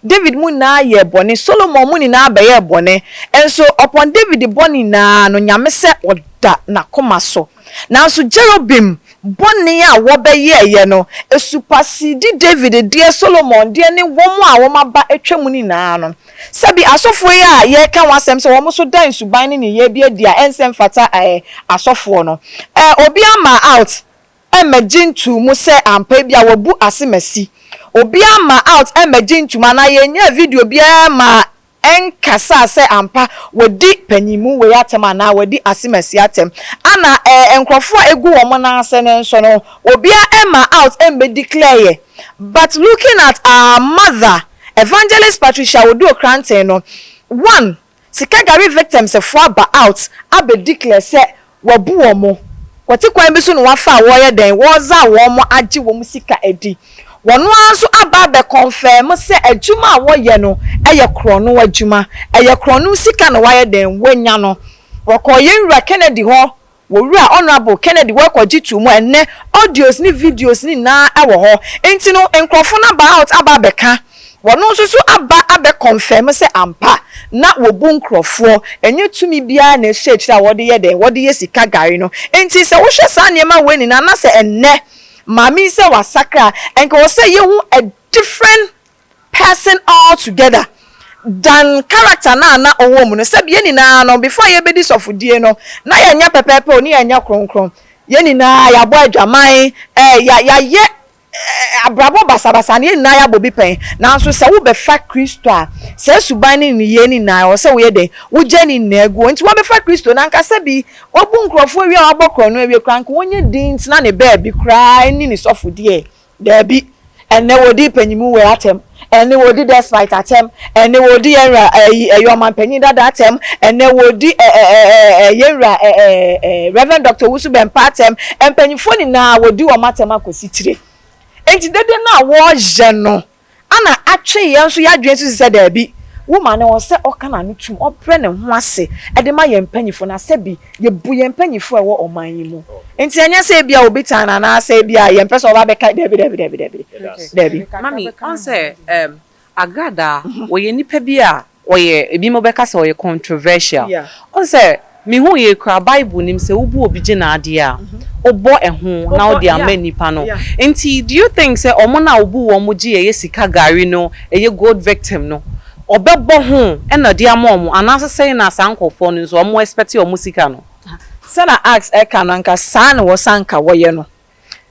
H: David mu na ye bone Solomon mu ni na ba ye bone enso upon David bone na no nyame se oda na koma so nanso Jerobim bonni a wo be ye no esupasidi David die Solomon die ne womu a wo maba etwemu ni na no sabi asofo ya ye ka wasem se wo mo so dan suban ni ye bia dia ensem fata asofo no obi ama out emagine mu se ampa bia wabu asemasi obi ama out emagine mana ye nya video bia ma enkasa se ampa wodi panyimu we atem na wodi asemasi atem ana enkrofo egu wo mo na ase ne nso no obia ema out embe declare but looking at our mother Evangelist Patricia wodu okranten no one sikagari victims efo aba out abe declare se wabu wo mo kwati kwan bi so no wafa wo ye den wo za wo mo agi wo mo sika edi wono anso aba be confirm se adwuma wo ye no eye krono adwuma eye krono sika no waye den wanya no wokoye nwura Kennedy ho wowura honorable Kennedy wekoji tu mu enne audios ni videos ni na ewo ho enti no enkrofo na ba out aba beka wono nso so aba abe confirm se ampa na wobu nkrofo enye tumi bia na ehekira wode ye den wode ye sika gari no enti se wo hwe sa niema weni na se enne mami se wasakra enka wo say you a different person altogether than character na owo mu no se bie ni na no before ye bedi sofudie no na ya nya pepepe oni ya nya kronkron ye ni na ya bo adwaman ya ye abrabo basabasa ni na ya bobi pen na so se wo be fa Kristo a se suban ni ye ni na o se wo ye den wo jani na egu nti wo be fa Kristo na nka se bi wo bu nkrofo wi a obokro no wi krank wonye din na ne ba bi kra ni ni sofudie da bi enne wodi panyimu we atem enne wodi despite atem enne wodi yenra yoman panyin dada atem enne wodi yenra Reverend Dr. Wusu Bempa atem empanyifo ni na wodi wo matem akositire enti dede na wo je no ana atwe ye nso ya dwen so se da bi woman ne wo se okana no tum opre ne ho ase ede ma ye mpanyifo na se bi ye bu ye mpanyifo ewo oman yi mu enti anya se bia obitan na na se bia ye mpese oba beka debi
I: mami on se Agradaa wo ye nipa bia wo ye ebi mo beka se wo ye controversial on se mi hu ye kra Bible nim se wo bu obi gina ade a obo eho na wo de ama nipa no enti do you think say omo na obu wo mo gi ye sika gari no ye gold victim no obebo ho e na de ama omo anase say na sankofo no so omo expect omo sika no
H: sana ask ekananka san wo sanka wo ye no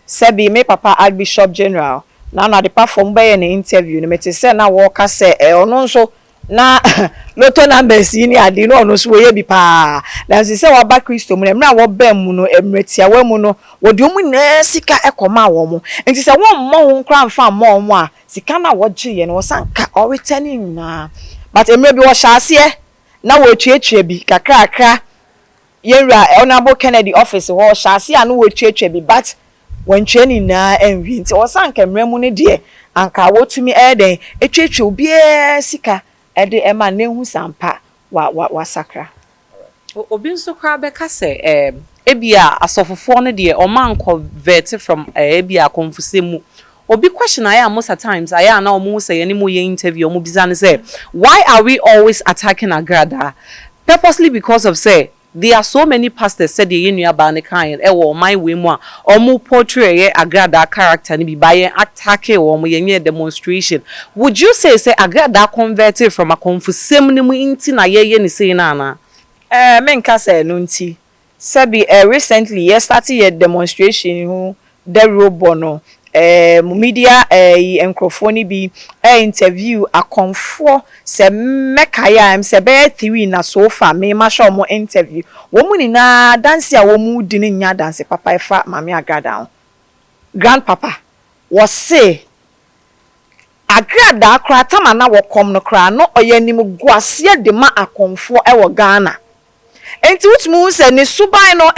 H: sebi me papa Archbishop General na the perform by an interview no mete say na wo ka say ono nso na loto numbers ni ade no ono so we bi pa na se wa ba Kristo mu na wo bam mu no emretia wa mu no wo de mu na sika ekoma wo mu enti se wo mmo ho kra mfa mmo mu a sika na wo gye ye no sanka o returning na but emre bi wo hyase na wo tuetue bi kakra yenra honorable Kennedy office wo hyase a no wo tuetue bi but when training na enwi nti wo sanka emre mu ne de anka wo tumi eden etwetwe obi sika ede ema na hu sampa wa sakra
I: obi nso kra be ka se ebia asofofo no de o man convert from ebia konfusemu obi question aya most at times aya na omo say any mo ye interview omo bizane say why are we always attacking Agradaa purposely because of say there are so many pastors said the inu aba ne kan e my way mu a omo portray Agradaa character ni bi by attack e wo mo ye demonstration. Would you say Agradaa converted from a confusem ni mu inti na ye ni say na na?
H: Menka say no nti. Sabi recently yes started a demonstration who the robono media microphone bi interview akonfo se mekaya am se be 3 na so far me ma show mo interview wo mu ni na dance a wo mu di ni nya dance papa efa mama Agradaa grandpapa was say Agradaa kra tama na wo kom no kra no oyanim guase de ma akonfo e wo Ghana enti wutmu se ne suban no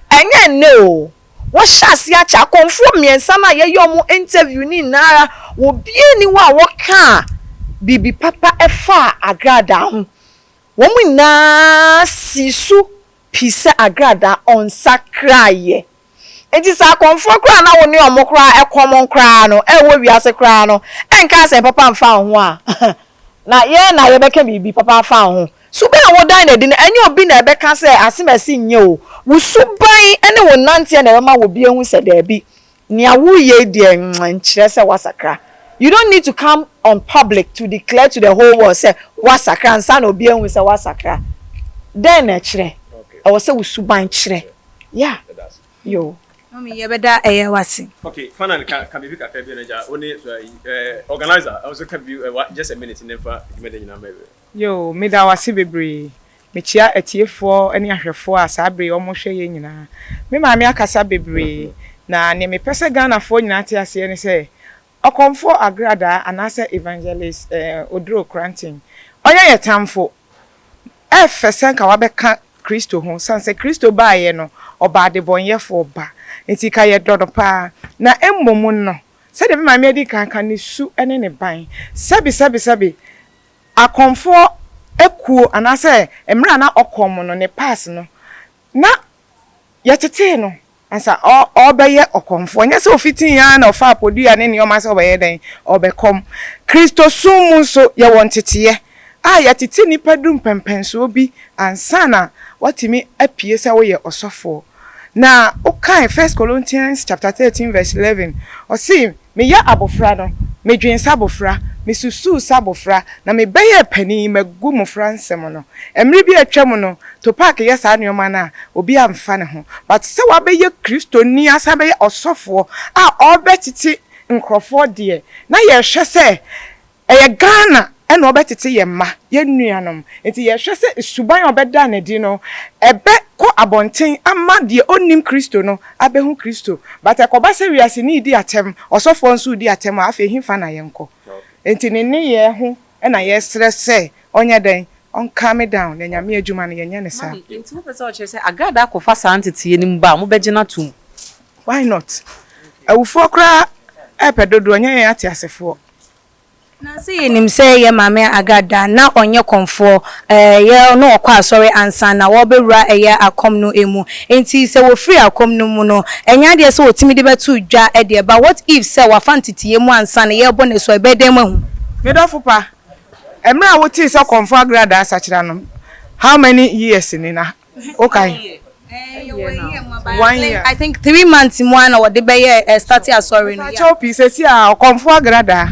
H: enye no what shas ya cha confirm miensa na ye yomo interview ni na wo bie ni wa wo ka bibi papa efa Agradaa ho wo mu na sisu pise Agradaa on sakraye enti sa confirm kra na wo ni omokra ekomon kra no e wo wiase kra no enka se papa mfa ho a na ye beka bibi papa fa ho suban wo dan na di na enye obi na ebeka se asemasi nye o wo suban ene wo nante na ma wo bi ehu se da bi nia wo ye de nkyere se wasakra. You don't need to come on public to declare to the whole world say wasakra nsa na obi ehu se wasakra then na kyere I was say wo suban kyere yeah yo
E: mami ye beda wasi.
G: Okay, finally can be pick up only organizer I also can be just a minute never
J: yo me da wasi bebre me chia etiefo ene ahwefo asabre omo hwe ye nyina me ma me akasa bebre na ne me pese Ghana fo nyina te ase ne se okomfo Agradaa anase evangelist Odro Cranting oya ye tamfo efesen ka wabeka Kristo ho sanse Kristo ba ye no oba de bonyefo ba enti ka ye dodo pa na emmomu no se de me ma me adi kan ne su ene ne ban sabi akomfo ekuo anase emra na okom no ne pass no na yetete no ansa obeye okomfo nya se ofitin ya na ofa podua ne o ma se obeye den obekom Kristo sumu so ye wontete yetete ni padum pempenso obi ansa na watimi apie se wo ye osofo na okay 1 Corinthians chapter 13 verse 11 o see me ya abofra no me dwen sabofra me susu sabofra na me beye pani magu mofra nsem no emre bi atwam no to park yes anuoma na obi amfa ne ho but se wa beye Kristo ni asa beye osofo obetiti nkrofo de na ye hwe se eye Ghana ena obetiti ye ma ye nuanom enti ye hwe se suban obeda na di no ebe ko abonten ama de onim Kristo no abehu Kristo but akoba se wiase ni di atem osofo nso di atem afa himfa na yenko enti ne ye ho ena ye stress onye den on calm down na nyame adwuma no yenye ne sa
I: enti mo pese o che se Agradaa ko fa santete ni mba mo begina tum
J: why not awufo kra epedodo onye ye ate asefo
E: na say nim say ye mama Agradaa na onye konfo ye no okwa sorry ansa na wo bewura eye akom no emu enti se wo free akom no mu no enya de se otimi de betu dwa e de ba what if say wa fantiti emu ansa na ye bo ne so e be dem ahu
J: me do fupa emra wo ti se konfo Agradaa sachira no how many years ni na okay 1 year
E: I think 3 months mo na wo de be ye start sorry no
J: ya piece si a konfo Agradaa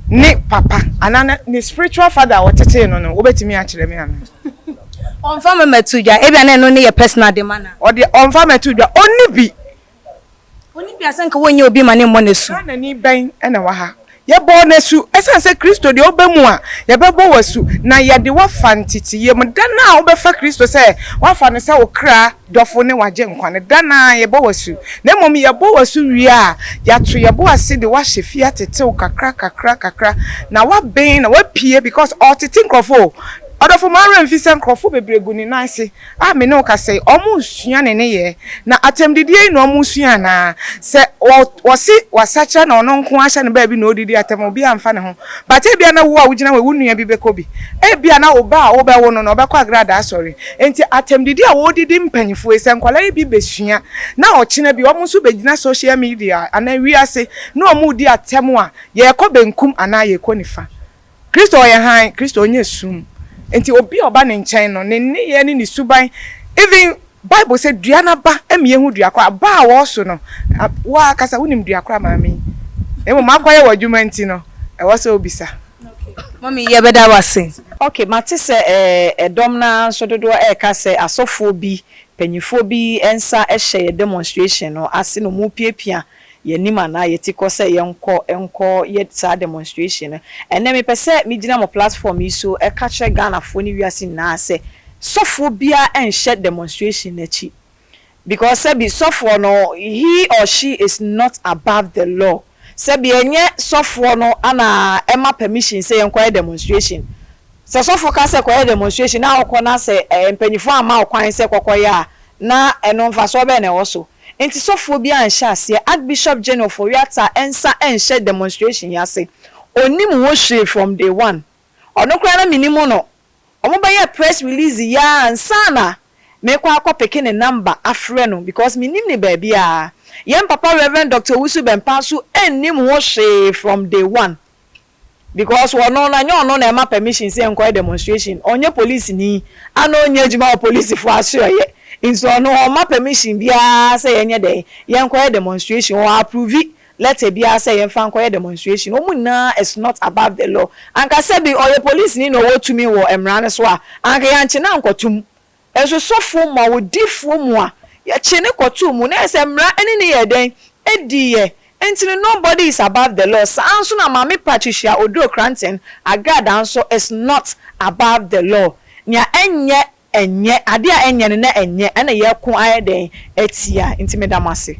J: ni papa anana ni spiritual father wotete no wobetimi a kire me ana
E: onfa metudwa ebia na no ne ye personal demand
J: odi onfa metudwa oni bi
E: asanka wonye obi ma ne mo nesu
J: na ni ben ena wa ha ye bo nesu esanse Kristo de obemu a ye bebo wasu na ye de wa fantiti ye mdana obefa Kristo se wa fa no se okra dofo ne waje nkwane dana ye bo wasu na mom ye bo wasu wi a ya to ye bo ase de wa hye tetew kakra na wa ben na wa pie because all tete nkrofo odofo mara mfisa nkrofo bebregu ni nase me no ka say omu sua ne ye na atemdidie no omu sua na se wosi wasacha na ono nko ahya ne ba bi na odidi atem obi amfa ne ho but e bia na wo a wugina we wunua bi bekobi e bia na oba wo be wo no obekwa Agradaa sorry enti atemdidie a wo didi mpanyifo ese nkwala bi besua na ochina bi omu so begina social media ana wiase na omu di atem a ye ko benkum ana ye ko nifa Kristo ye han Kristo onye sum enti obi oba ne nkyɛn no ne ye ne suban even Bible said duana ba emi ehu duakwa ba wo so no wa kasa wonim duakwa maami emo makwaye wadwuma nti no e wo se obisa
E: Mommy ye beda wase
H: okay mate se edom na so dodo ka se asofo bi panyifo bi ensa ehye demonstration no ase no mu piepia ye nima na ye tiko se ye enko ye sa demonstration ene me pese me gina mo platform yi so e ka che Ghana fo ni wiase na se sofo bia enhye demonstration na chi because sabi sofo no he or she is not above the law sabi enye sofo no ana ema permission say enko demonstration se sofo ka se ko demonstration na akọ na se empanyifo ama okwan se kokoya na eno mfa so be na woso enti sofo bia enhye ase Archbishop General for Wiata ensa enhye demonstration yase onim wo hwe from day one onokra na minimum no omo ba ye press release ya ansana me kwa akopeke ne number afre no because minim ne ba bia yem papa Reverend Dr. Wusu Bempasu ennim wo hwe from day one because wono na nyo no na ema permission say enko demonstration onye police ni ana onye ejima police fo asoye inso no o ma permission bia say enye dey yenko demonstration o approve letter bia say yen fa enko demonstration o muna is not above the law anka say be oye police ni no wo tumi wo emrane so a anka yanche na nkotum eso sofo ma wo difo mu a ya che ne kotum mu na ese emra eni ne ye den ediye until nobody is above the law. Sanso na mami Patricia Odo Cranton Agradaa so is not above the law. Nya enye adia enye ne enye ena ye ko ayeden etia intimidamase.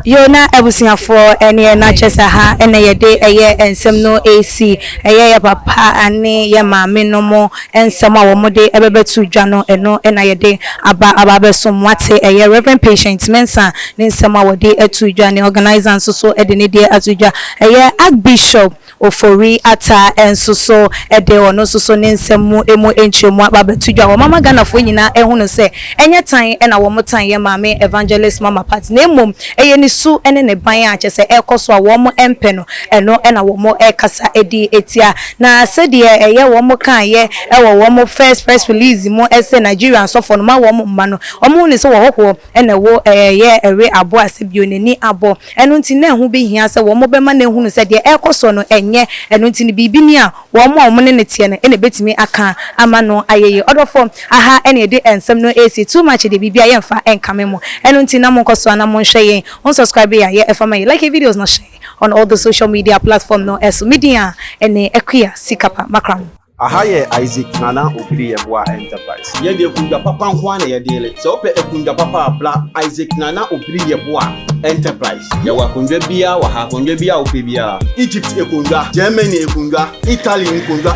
E: Yo na ebusiafo ene na chesa ha ene ye de eye ensem no AC eye ye papa ane ye maame no mo ensem a wo mo de ebebetu dwa no eno ena ye de aba besomwate eye Reverend Patient Mensa ne ensem a wo de etu dwa ne organizer so ede ne de atu dwa eye Archbishop Ofori ata enso so ede ono so ne ensem mu emu enchemu aba betu dwa wo mama Ghana fo nyina ehu no se enye tan ena wo mo tan ye maame Evangelist Mama Pat na emom eye ni su ene ne ban a chese ekoso a wo mo empe no eno ena wo mo ekasa edi etia na sede eye wo mo kan ye wo mo first release mo ese Nigerian so for no ma wo mo ma no omo ni se wo ho ena wo ye ewe abo asebio neni abo eno nti na hu be hia se wo mo be ma na hu no sede ekoso no enye eno nti ni bibi ni a wo mo ne tie no ene betimi aka ama no ayeye odofo aha ene de ensem no AC too much de bibi a ye mfa enkame mo eno nti na mo nkoso na mo hwe yen subscribe here if I like videos not share on all the social media platform no as media and equia sikapa makram
K: ahaye Isaac Nana Obiri Yeboah Enterprise ye de kunja papa nko na ye de so ope ekunja papa bla Isaac Nana Obiri Yeboah Enterprise ye wa kunja bia wa ha kunja bia ope bia Egypt ekunja Germany ekunja Italy ekunja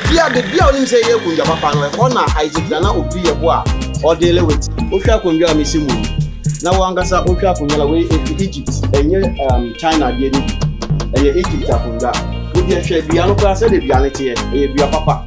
K: bia de bia onim say ye kunja papa no e ko na Isaac Nana Obiri Yeboah o de le wit o hwa kunja amesimu na wangasa okwa kunyala we Egypt enye China de ni Egypt akunga we de hwe bia no kwa se de bia nete bia papa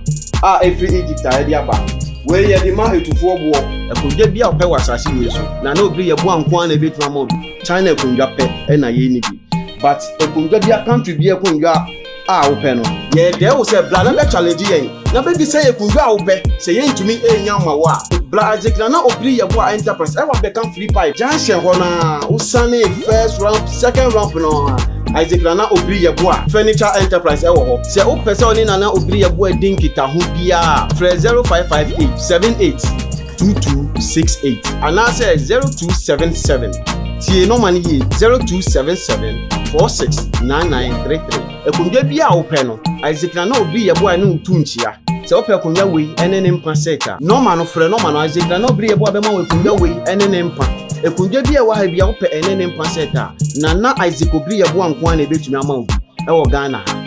K: every Egypt a de aba we ye de ma etufo bo akunga bia ope wasase we so na Obiri Yeboah nko na betuma mo China akunga pe na ye ni bi but akunga bia country bia akunga ope no ye de wo se bla na be challenge yen na be bi say akunga ope se ye ntumi enya ma wa Isaac Nana Obiri Yeboah Enterprise I want become free pipe Jansen hona usane first round second round no Isaac Nana Obiri Yeboah Furniture Enterprise ho se o pese oni Nana Obiri Yeboah dinkita ho bia fresh 0558 78 2268 and I say 0277 tie no man yi 0277 469933 ekunja bia ope no Isaac Nana Obiri Yeboah no ntunchia se ope kunya we ene ne mpa seka normal no frɛ normal no Isaac Nana Obiri Yeboah be ma we kunya we ene ne mpa ekunja bia wa ha bia ope ene ne mpa seka na Isaac Obiri Yeboah nko na ebetumi ama obi e wo Ghana ha